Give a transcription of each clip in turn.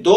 2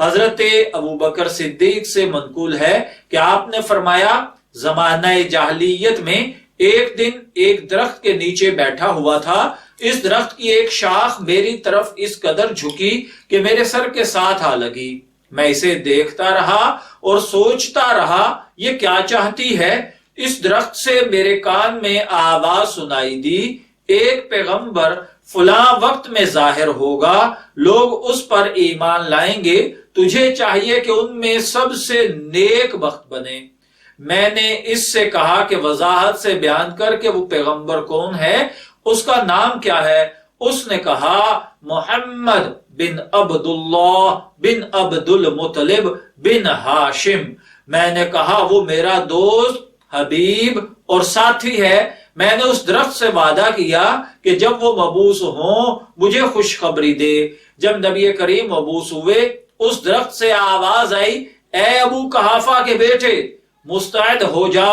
حضرت ابو بکر صدیق سے منقول ہے کہ آپ نے فرمایا زمانہ جاہلیت میں ایک دن ایک درخت کے نیچے بیٹھا ہوا تھا، اس درخت کی ایک شاخ میری طرف اس قدر جھکی کہ میرے سر کے ساتھ آ لگی، میں اسے دیکھتا رہا اور سوچتا رہا یہ کیا چاہتی ہے۔ اس درخت سے میرے کان میں آواز سنائی دی، ایک پیغمبر فلاں وقت میں ظاہر ہوگا، لوگ اس پر ایمان لائیں گے، تجھے چاہیے کہ ان میں سب سے نیک بخت بنے۔ میں نے اس سے کہا کہ وضاحت سے بیان کر کے وہ پیغمبر کون ہے، اس کا نام کیا ہے؟ اس نے کہا محمد بن عبداللہ بن عبد المطلب بن ہاشم۔ میں نے کہا وہ میرا دوست، حبیب اور ساتھی ہے۔ میں نے اس درخت سے وعدہ کیا کہ جب وہ مبعوث ہوں مجھے خوشخبری دے۔ جب نبی کریم مبعوث ہوئے اس درخت سے آواز آئی، اے ابو قحافہ کے بیٹے مستعد ہو جا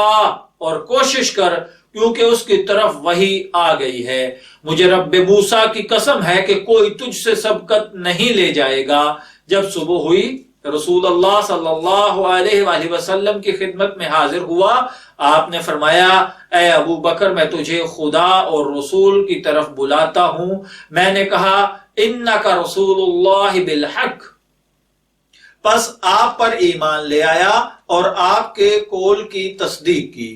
اور کوشش کر، کیونکہ اس کی طرف وحی آ گئی ہے۔ مجھے رب موسیٰ کی قسم ہے کہ کوئی تجھ سے سبقت نہیں لے جائے گا۔ جب صبح ہوئی رسول اللہ صلی اللہ علیہ وآلہ وسلم کی خدمت میں حاضر ہوا، آپ نے فرمایا اے ابو بکر میں تجھے خدا اور رسول کی طرف بلاتا ہوں۔ میں نے کہا انک رسول اللہ بالحق، پس آپ پر ایمان لے آیا اور آپ کے قول کی تصدیق کی۔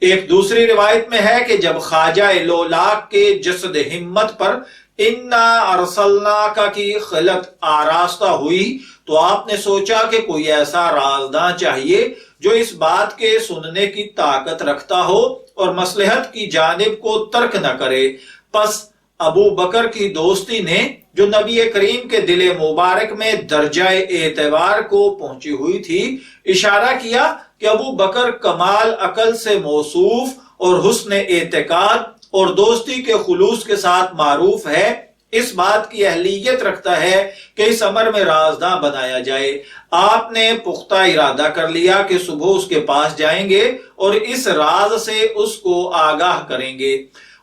ایک دوسری روایت میں ہے کہ جب خواجہ لولاک کے جسد ہمت پر انا ارسلناک کی خلط آراستہ ہوئی تو آپ نے سوچا کہ کوئی ایسا رازداں چاہیے جو اس بات کے سننے کی طاقت رکھتا ہو اور مصلحت کی جانب کو ترک نہ کرے۔ پس ابو بکر کی دوستی نے جو نبی کریم کے دل مبارک میں درجہ اعتبار کو پہنچی ہوئی تھی، اشارہ کیا کہ ابو بکر کمال عقل سے موصوف اور حسن اعتقاد اور دوستی کے خلوص کے ساتھ معروف ہے، اس بات کی اہلیت رکھتا ہے کہ اس امر میں رازداں بنایا جائے۔ آپ نے پختہ ارادہ کر لیا کہ صبح اس کے پاس جائیں گے اور اس راز سے اس کو آگاہ کریں گے۔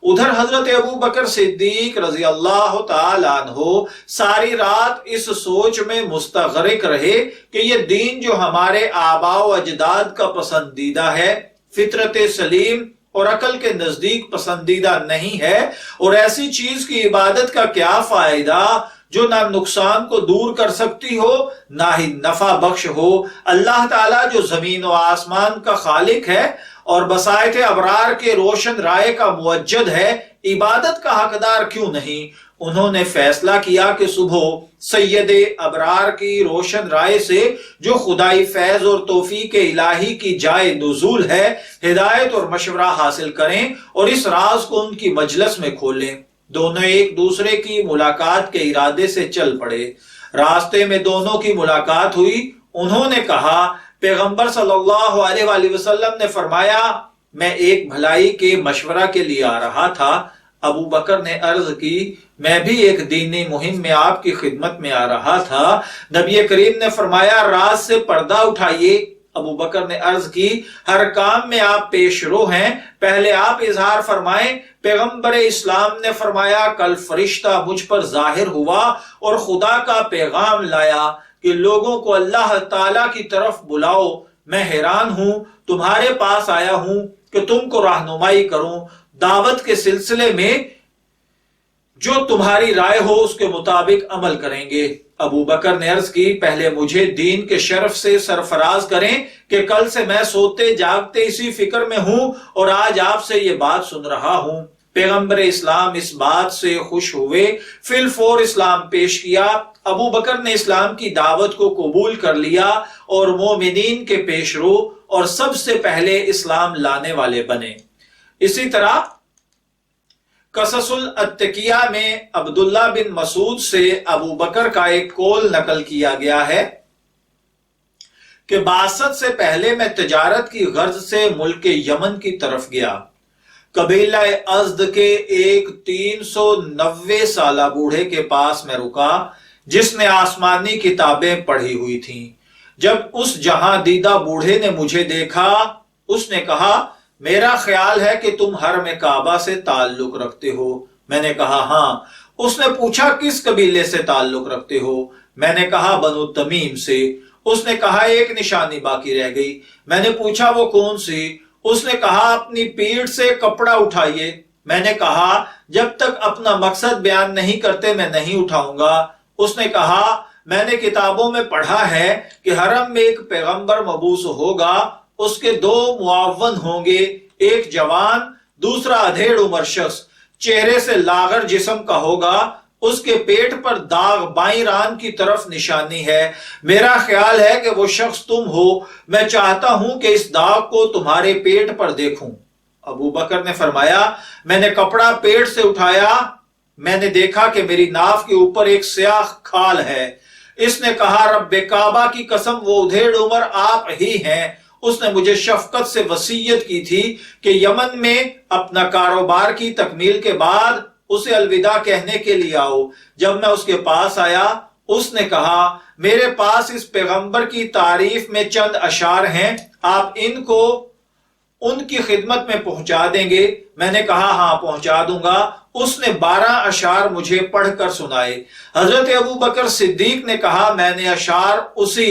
ادھر حضرت ابو بکر صدیق رضی اللہ تعالیٰ عنہ ساری رات اس سوچ میں مستغرق رہے کہ یہ دین جو ہمارے آباء و اجداد کا پسندیدہ ہے، فطرت سلیم اور عقل کے نزدیک پسندیدہ نہیں ہے، اور ایسی چیز کی عبادت کا کیا فائدہ جو نہ نقصان کو دور کر سکتی ہو نہ ہی نفع بخش ہو۔ اللہ تعالیٰ جو زمین و آسمان کا خالق ہے اور بسائط ابرار کے روشن رائے کا موجد ہے، عبادت کا حقدار کیوں نہیں؟ انہوں نے فیصلہ کیا کہ صبح سید ابرار کی روشن رائے سے جو خدائی فیض اور توفیق الہی کی جائے نزول ہے، ہدایت اور مشورہ حاصل کریں اور اس راز کو ان کی مجلس میں کھولیں۔ دونوں ایک دوسرے کی ملاقات کے ارادے سے چل پڑے۔ راستے میں دونوں کی ملاقات ہوئی۔ انہوں نے کہا پیغمبر صلی اللہ علیہ وآلہ وسلم نے فرمایا میں ایک بھلائی کے مشورہ کے لیے آ رہا تھا۔ ابو بکر نے عرض کی میں بھی ایک دینی مہم میں آپ کی خدمت میں آ رہا تھا۔ نبی کریم نے فرمایا راز سے پردہ اٹھائیے۔ ابو بکر نے عرض کی ہر کام میں آپ پیش رو ہیں، پہلے آپ اظہار فرمائیں۔ پیغمبر اسلام نے فرمایا کل فرشتہ مجھ پر ظاہر ہوا اور خدا کا پیغام لایا کہ لوگوں کو اللہ تعالیٰ کی طرف بلاؤ۔ میں حیران ہوں، تمہارے پاس آیا ہوں کہ تم کو رہنمائی کروں، دعوت کے سلسلے میں جو تمہاری رائے ہو اس کے مطابق عمل کریں گے۔ ابو بکر نے عرض کی پہلے مجھے دین کے شرف سے سرفراز کریں کہ کل سے میں سوتے جاگتے اسی فکر میں ہوں اور آج آپ سے یہ بات سن رہا ہوں۔ پیغمبر اسلام اس بات سے خوش ہوئے، فی الفور اسلام پیش کیا۔ ابو بکر نے اسلام کی دعوت کو قبول کر لیا اور مومنین کے پیش رو اور سب سے پہلے اسلام لانے والے بنے۔ اسی طرح قصص الاتقیہ میں عبداللہ بن مسعود سے ابو بکر کا ایک قول نقل کیا گیا ہے کہ بعثت سے پہلے میں تجارت کی غرض سے ملک یمن کی طرف گیا۔ قبیلہ ازد کے ایک 390 سالہ بوڑھے کے پاس میں رکا جس نے آسمانی کتابیں پڑھی ہوئی تھیں۔ جب اس جہاں دیدہ بوڑھے نے مجھے دیکھا اس نے کہا میرا خیال ہے کہ تم حرم کعبہ سے تعلق رکھتے ہو۔ میں نے کہا ہاں۔ اس نے پوچھا کس قبیلے سے تعلق رکھتے ہو؟ میں نے کہا بنو تمیم سے۔ اس نے کہا ایک نشانی باقی رہ گئی۔ میں نے پوچھا وہ کون سی؟ اس نے کہا اپنی پیٹھ سے کپڑا اٹھائیے۔ میں نے کہا جب تک اپنا مقصد بیان نہیں کرتے میں نہیں اٹھاؤں گا۔ اس نے کہا میں نے کتابوں میں پڑھا ہے کہ حرم میں ایک پیغمبر مبعوث ہوگا، اس کے 2 معاون ہوں گے، ایک جوان، دوسرا ادھیڑ عمر شخص، چہرے سے لاغر جسم کا ہوگا، اس کے پیٹ پر داغ بائیں ران کی طرف نشانی ہے۔ میرا خیال ہے کہ وہ شخص تم ہو، میں چاہتا ہوں کہ اس داغ کو تمہارے پیٹ پر دیکھوں۔ ابو بکر نے فرمایا میں نے کپڑا پیٹ سے اٹھایا، میں نے دیکھا کہ میری ناف کے اوپر ایک سیاہ کھال ہے۔ اس نے کہا رب کعبہ کی قسم وہ ادھیڑ عمر آپ ہی ہیں۔ اس نے مجھے شفقت سے وصیت کی تھی کہ یمن میں اپنا کاروبار کی تکمیل کے بعد اسے الوداع کہنے کے لیے آؤ۔ جب میں اس کے پاس آیا اس نے کہا میرے پاس اس پیغمبر کی تعریف میں چند اشعار ہیں، آپ ان کو ان کی خدمت میں پہنچا دیں گے؟ میں نے کہا ہاں پہنچا دوں گا۔ اس نے 12 اشعار مجھے پڑھ کر سنائے۔ حضرت ابو بکر صدیق نے کہا میں نے اشعار اسی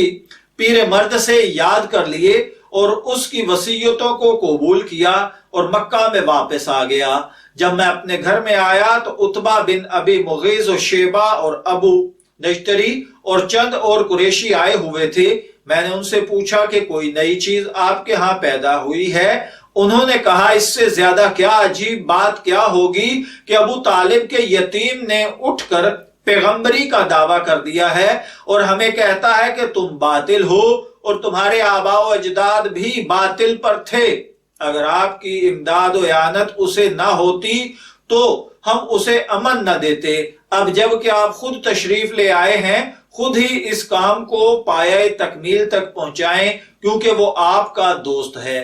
پیر مرد سے یاد کر لیے اور اس کی وصیتوں کو قبول کیا اور مکہ میں واپس آ گیا۔ جب میں اپنے گھر میں آیا تو عتبہ بن ابی مغیظ و شیبہ اور ابو نجتری اور چند اور قریشی آئے ہوئے تھے۔ میں نے ان سے پوچھا کہ کوئی نئی چیز آپ کے ہاں پیدا ہوئی ہے؟ انہوں نے کہا اس سے زیادہ کیا عجیب بات کیا ہوگی کہ ابو طالب کے یتیم نے اٹھ کر پیغمبری کا دعویٰ کر دیا ہے اور ہمیں کہتا ہے کہ تم باطل ہو اور تمہارے آباء و اجداد بھی باطل پر تھے۔ اگر آپ کی امداد و اعانت اسے نہ ہوتی تو ہم اسے امن نہ دیتے۔ اب جب کہ آپ خود تشریف لے آئے ہیں خود ہی اس کام کو پایہ تکمیل تک پہنچائیں کیونکہ وہ آپ کا دوست ہے۔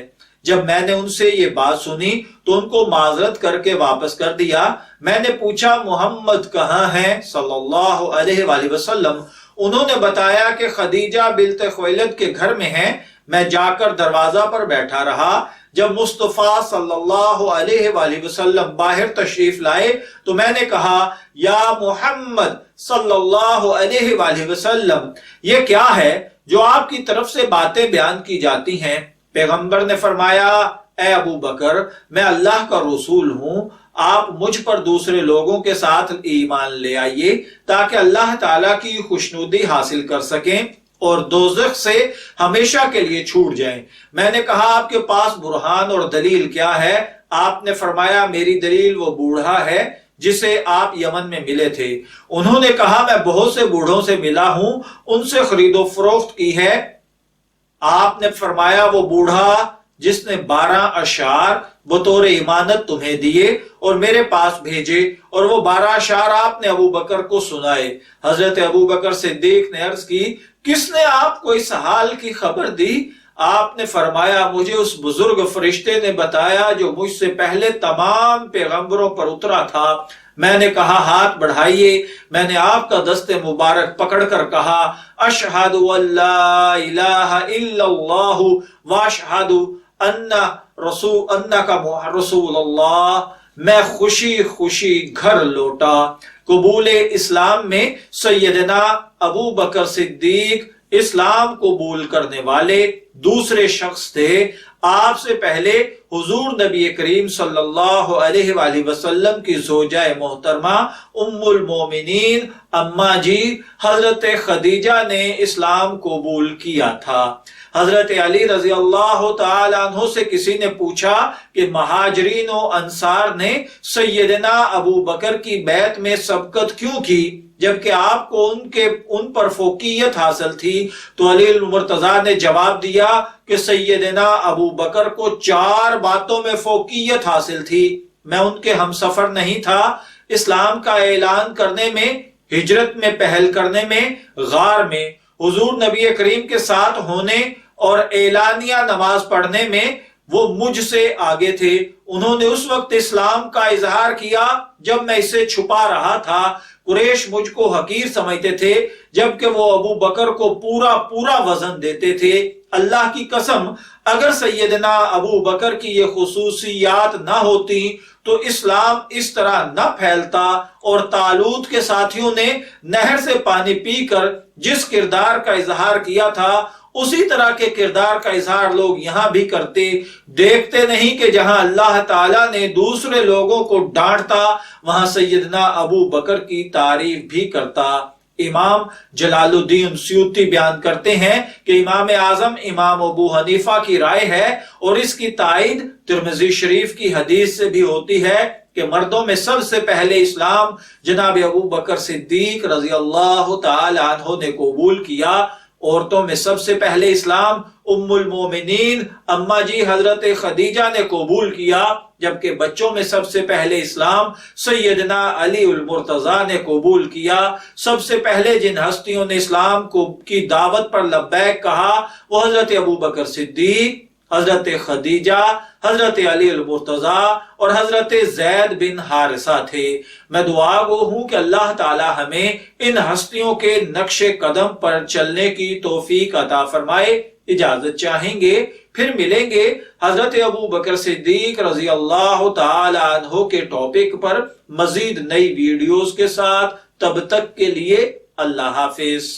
جب میں نے ان سے یہ بات سنی تو ان کو معذرت کر کے واپس کر دیا۔ میں نے پوچھا محمد کہاں ہیں صلی اللہ علیہ وآلہ وسلم؟ انہوں نے بتایا کہ خدیجہ بنت خویلد کے گھر میں ہیں۔ میں جا کر دروازہ پر بیٹھا رہا۔ جب مصطفیٰ صلی اللہ علیہ وآلہ وسلم باہر تشریف لائے تو میں نے کہا یا محمد صلی اللہ علیہ وآلہ وسلم یہ کیا ہے جو آپ کی طرف سے باتیں بیان کی جاتی ہیں؟ پیغمبر نے فرمایا اے ابو بکر میں اللہ کا رسول ہوں، آپ مجھ پر دوسرے لوگوں کے ساتھ ایمان لے آئیے تاکہ اللہ تعالیٰ کی خوشنودی حاصل کر سکیں اور دوزخ سے ہمیشہ کے لیے چھوٹ جائیں۔ میں نے کہا آپ کے پاس برہان اور دلیل کیا ہے؟ آپ نے فرمایا میری دلیل وہ بوڑھا ہے جسے آپ یمن میں ملے تھے۔ انہوں نے کہا میں بہت سے بوڑھوں سے ملا ہوں، ان سے خرید و فروخت کی ہے۔ آپ نے فرمایا وہ بوڑھا جس نے 12 اشعار بطور امانت تمہیں دیے اور میرے پاس بھیجے اور وہ 12 اشعار آپ نے ابو بکر کو سنائے۔ حضرت ابو بکر صدیق نے عرض کی کس نے آپ کو اس حال کی خبر دی؟ آپ نے فرمایا مجھے اس بزرگ فرشتے نے بتایا جو مجھ سے پہلے تمام پیغمبروں پر اترا تھا۔ میں نے کہا ہاتھ بڑھائیے۔ میں نے آپ کا دست مبارک پکڑ کر کہا اشہد ان لا الہ الا اللہ واشہد انک رسول اللہ۔ میں خوشی خوشی گھر لوٹا۔ قبول اسلام میں سیدنا ابو بکر صدیق اسلام قبول کرنے والے دوسرے شخص تھے۔ آپ سے پہلے حضور نبی کریم صلی اللہ علیہ وآلہ وسلم کی زوجہ محترمہ ام المومنین اماں جی حضرت خدیجہ نے اسلام قبول کیا تھا۔ حضرت علی رضی اللہ تعالی عنہ سے کسی نے پوچھا کہ مہاجرین و انصار نے سیدنا ابو بکر کی بیعت میں سبقت کیوں کی جبکہ آپ کو ان پر فوقیت حاصل تھی؟ تو علی المرتضیٰ نے جواب دیا کہ سیدنا ابو بکر کو 4 باتوں میں فوقیت حاصل تھی۔ میں ان کے ہمسفر نہیں تھا، اسلام کا اعلان کرنے میں، ہجرت میں پہل کرنے میں، غار میں حضور نبی کریم کے ساتھ ہونے اور اعلانیہ نماز پڑھنے میں وہ مجھ سے آگے تھے۔ انہوں نے اس وقت اسلام کا اظہار کیا جب میں اسے چھپا رہا تھا۔ قریش مجھ کو حقیر سمجھتے تھے جبکہ وہ ابو بکر کو پورا وزن دیتے تھے۔ اللہ کی قسم اگر سیدنا ابو بکر کی یہ خصوصیات نہ ہوتی تو اسلام اس طرح نہ پھیلتا، اور طالوت کے ساتھیوں نے نہر سے پانی پی کر جس کردار کا اظہار کیا تھا اسی طرح کے کردار کا اظہار لوگ یہاں بھی کرتے۔ دیکھتے نہیں کہ جہاں اللہ تعالیٰ نے دوسرے لوگوں کو ڈانٹتا وہاں سیدنا ابو بکر کی تعریف بھی کرتا۔ امام جلال الدین سیوطی بیان کرتے ہیں کہ امام اعظم امام ابو حنیفہ کی رائے ہے، اور اس کی تائید ترمذی شریف کی حدیث سے بھی ہوتی ہے کہ مردوں میں سب سے پہلے اسلام جناب ابو بکر صدیق رضی اللہ تعالی عنہ نے قبول کیا۔ عورتوں میں سب سے پہلے اسلام ام المومنین اما جی حضرت خدیجہ نے قبول کیا، جبکہ بچوں میں سب سے پہلے اسلام سیدنا علی المرتضیٰ نے قبول کیا۔ سب سے پہلے جن ہستیوں نے اسلام کی دعوت پر لبیک کہا وہ حضرت ابو بکر صدیق، حضرت خدیجہ، حضرت علی المرتضیٰ اور حضرت زید بن حارثہ تھے۔ میں دعا گو ہوں کہ اللہ تعالی ہمیں ان ہستیوں کے نقش قدم پر چلنے کی توفیق عطا فرمائے۔ اجازت چاہیں گے، پھر ملیں گے حضرت ابو بکر صدیق رضی اللہ تعالی عنہ کے ٹاپک پر مزید نئی ویڈیوز کے ساتھ۔ تب تک کے لیے اللہ حافظ۔